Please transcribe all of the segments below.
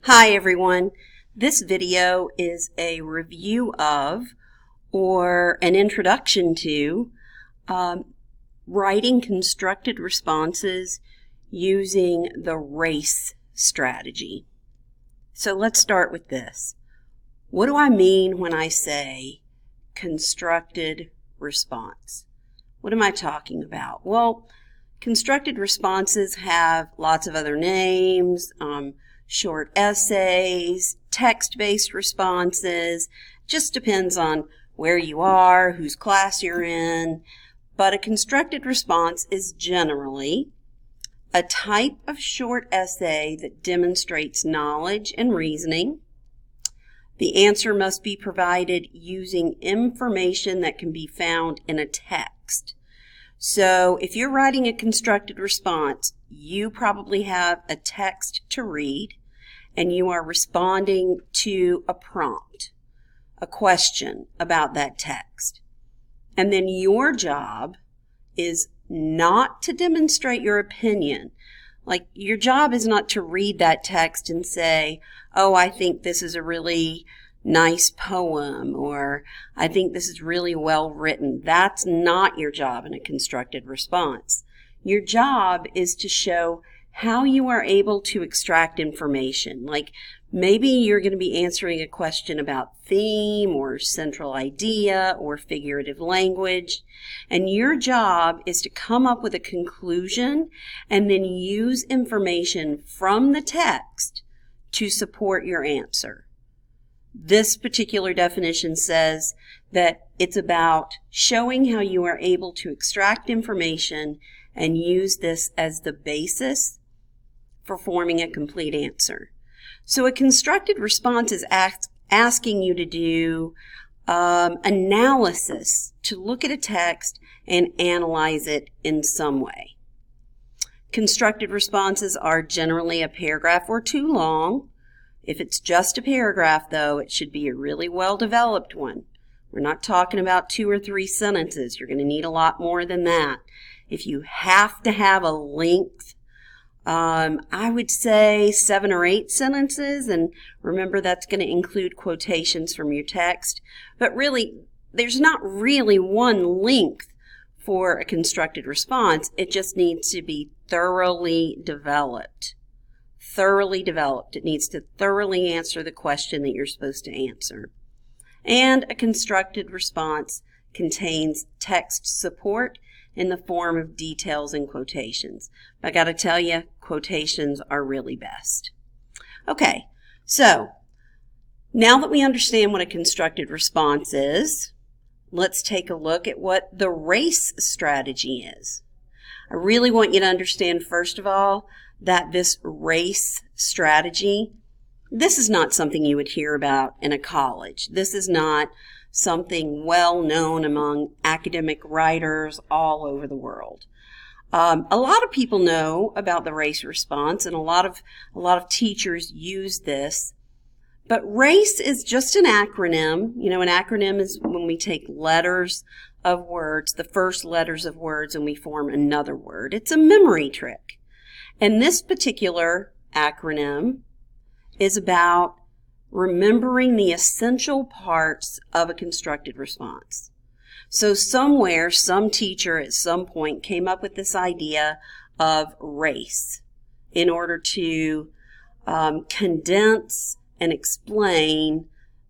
Hi everyone. This video is a review of or an introduction to writing constructed responses using the RACE strategy. So let's start with this. What do I mean when I say constructed response? What am I talking about? Well, constructed responses have lots of other names, short essays, text-based responses. Just depends on where you are, whose class you're in. But a constructed response is generally a type of short essay that demonstrates knowledge and reasoning. The answer must be provided using information that can be found in a text. So if you're writing a constructed response, you probably have a text to read and you are responding to a prompt, a question about that text. And then your job is not to demonstrate your opinion. Like, your job is not to read that text and say, oh, I think this is a really nice poem, or I think this is really well written. That's not your job in a constructed response. Your job is to show how you are able to extract information. Like, maybe you're going to be answering a question about theme or central idea or figurative language, and your job is to come up with a conclusion and then use information from the text to support your answer. This particular definition says that it's about showing how you are able to extract information and use this as the basis for forming a complete answer. So a constructed response is asking you to do analysis, to look at a text and analyze it in some way. Constructed responses are generally a paragraph or two long. If it's just a paragraph, though, it should be a really well-developed one. We're not talking about 2 or 3 sentences. You're going to need a lot more than that. If you have to have a length, I would say 7 or 8 sentences, and remember that's going to include quotations from your text. But really, there's not really one length for a constructed response. It just needs to be thoroughly developed. Thoroughly developed. It needs to thoroughly answer the question that you're supposed to answer. And a constructed response contains text support in the form of details and quotations. I got to tell you, quotations are really best. Okay, so now that we understand what a constructed response is, let's take a look at what the RACE strategy is. I really want you to understand, first of all, that this RACE strategy, this is not something you would hear about in a college. This is not something well known among academic writers all over the world. A lot of people know about the RACE response, and a lot of teachers use this. But RACE is just an acronym. You know, an acronym is when we take letters of words, the first letters of words, and we form another word. It's a memory trick. And this particular acronym is about remembering the essential parts of a constructed response. So somewhere, some teacher at some point came up with this idea of RACE in order to condense and explain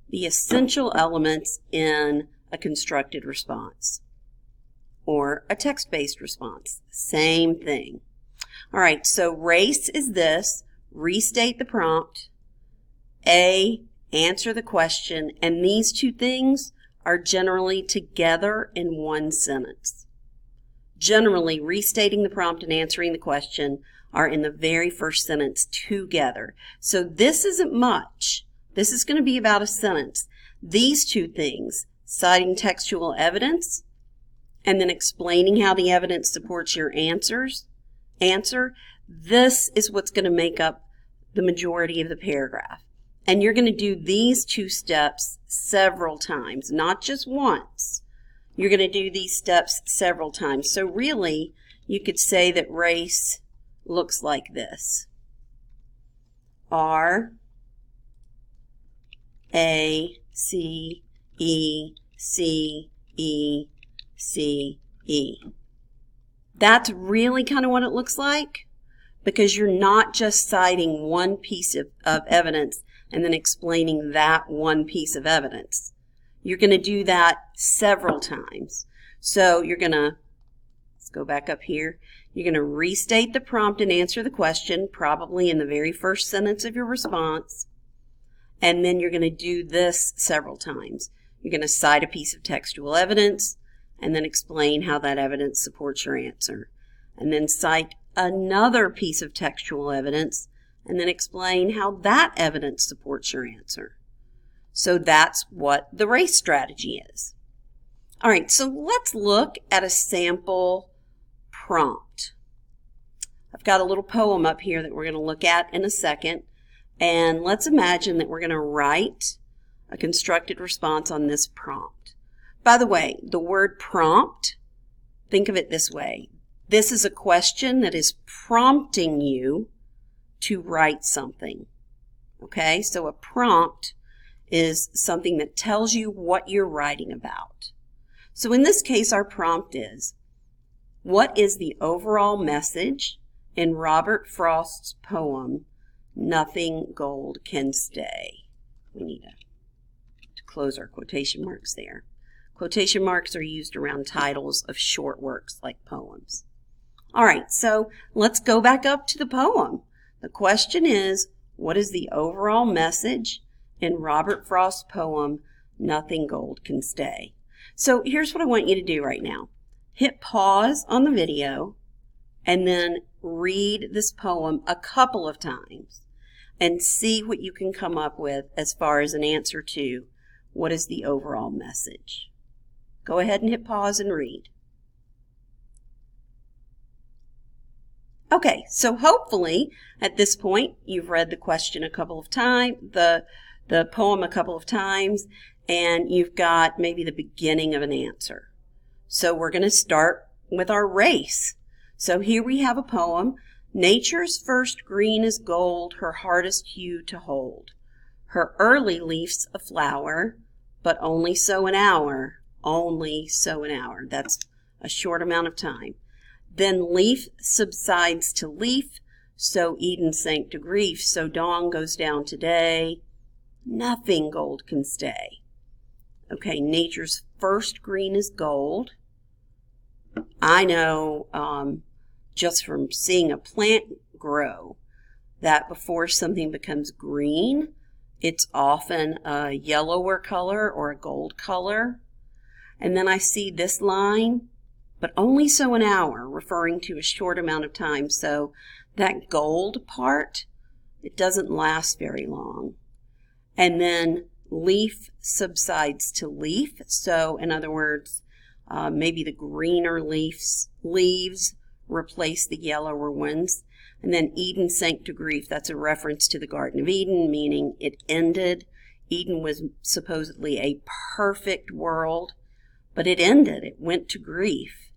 the essential elements in a constructed response or a text-based response. Same thing. All right, so RACE is this: restate the prompt, A, answer the question, and these two things are generally together in one sentence. Generally, restating the prompt and answering the question are in the very first sentence together. So this isn't much. This is going to be about a sentence. These two things, citing textual evidence and then explaining how the evidence supports your answer, this is what's going to make up the majority of the paragraph. And you're going to do these two steps several times, not just once. You're going to do these steps several times. So really, you could say that RACE looks like this. R, A, C, E, C, E, C, E. That's really kind of what it looks like, because you're not just citing one piece of evidence and then explaining that one piece of evidence. You're going to do that several times. So you're going to, let's go back up here, you're going to restate the prompt and answer the question, probably in the very first sentence of your response. And then you're going to do this several times. You're going to cite a piece of textual evidence and then explain how that evidence supports your answer. And then cite another piece of textual evidence and then explain how that evidence supports your answer. So that's what the RACE strategy is. All right, so let's look at a sample prompt. I've got a little poem up here that we're going to look at in a second. And let's imagine that we're going to write a constructed response on this prompt. By the way, the word prompt, think of it this way. This is a question that is prompting you to write something. Okay, so a prompt is something that tells you what you're writing about. So in this case, our prompt is, what is the overall message in Robert Frost's poem, Nothing Gold Can Stay? We need to close our quotation marks there. Quotation marks are used around titles of short works like poems. All right, so let's go back up to the poem. The question is, what is the overall message in Robert Frost's poem, Nothing Gold Can Stay? So here's what I want you to do right now. Hit pause on the video and then read this poem a couple of times and see what you can come up with as far as an answer to what is the overall message. Go ahead and hit pause and read. Okay, so hopefully at this point you've read the question a couple of times, the poem a couple of times, and you've got maybe the beginning of an answer. So we're going to start with our race. So here we have a poem. Nature's first green is gold, her hardest hue to hold. Her early leaf's a flower, but only so an hour, only so an hour. That's a short amount of time. Then leaf subsides to leaf, so Eden sank to grief, so dawn goes down to day. Nothing gold can stay. Okay, nature's first green is gold. I know just from seeing a plant grow that before something becomes green, it's often a yellower color or a gold color. And then I see this line, but only so an hour, referring to a short amount of time. So that gold part, it doesn't last very long. And then leaf subsides to leaf. So in other words, maybe the greener leaves replace the yellower ones. And then Eden sank to grief. That's a reference to the Garden of Eden, meaning it ended. Eden was supposedly a perfect world, but it ended. It went to grief.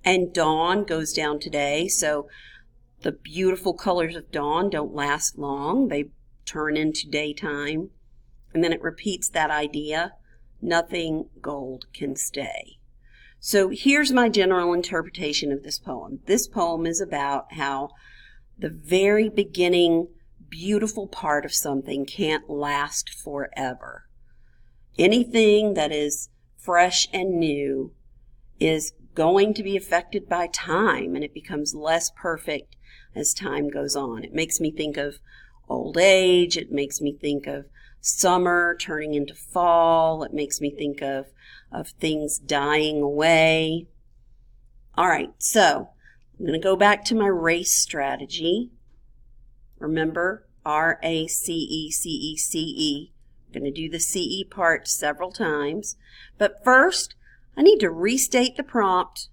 And dawn goes down today. So the beautiful colors of dawn don't last long. They turn into daytime. And then it repeats that idea, nothing gold can stay. So here's my general interpretation of this poem. This poem is about how the very beginning, beautiful part of something can't last forever. Anything that is fresh and new is going to be affected by time, and it becomes less perfect as time goes on. It makes me think of old age. It makes me think of summer turning into fall. It makes me think of things dying away. All right, so I'm going to go back to my race strategy. Remember, R-A-C-E-C-E-C-E. I'm going to do the CE part several times. But first, I need to restate the prompt,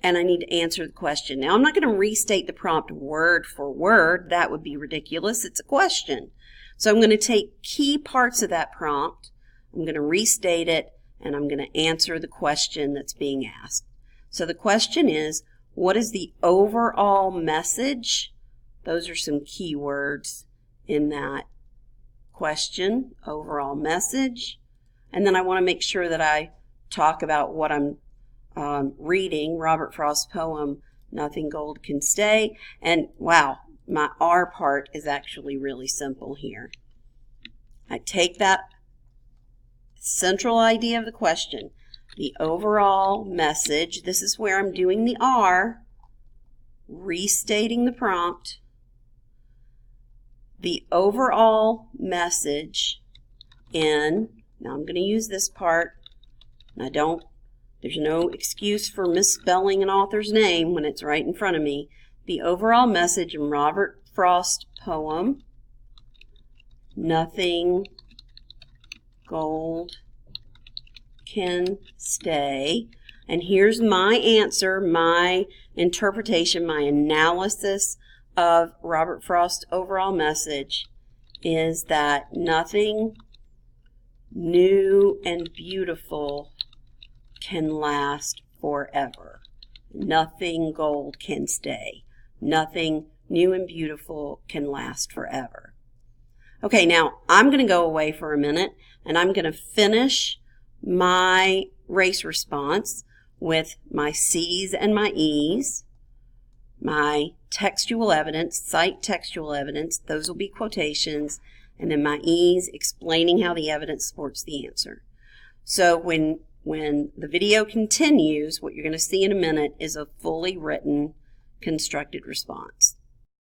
and I need to answer the question. Now, I'm not going to restate the prompt word for word. That would be ridiculous. It's a question. So I'm going to take key parts of that prompt, I'm going to restate it, and I'm going to answer the question that's being asked. So the question is, what is the overall message? Those are some key words in that question, overall message, and then I want to make sure that I talk about what I'm reading, Robert Frost's poem, Nothing Gold Can Stay. And wow, my R part is actually really simple here. I take that central idea of the question, the overall message. This is where I'm doing the R, restating the prompt. The overall message in, now I'm going to use this part, and there's no excuse for misspelling an author's name when it's right in front of me. The overall message in Robert Frost's poem, Nothing Gold Can Stay. And here's my answer, my interpretation, my analysis of Robert Frost's overall message is that nothing new and beautiful can last forever. Nothing gold can stay. Nothing new and beautiful can last forever. Okay, now I'm going to go away for a minute and I'm going to finish my race response with my C's and my E's, my textual evidence, cite textual evidence, those will be quotations, and then my E's explaining how the evidence supports the answer. So when the video continues, what you're going to see in a minute is a fully written constructed response.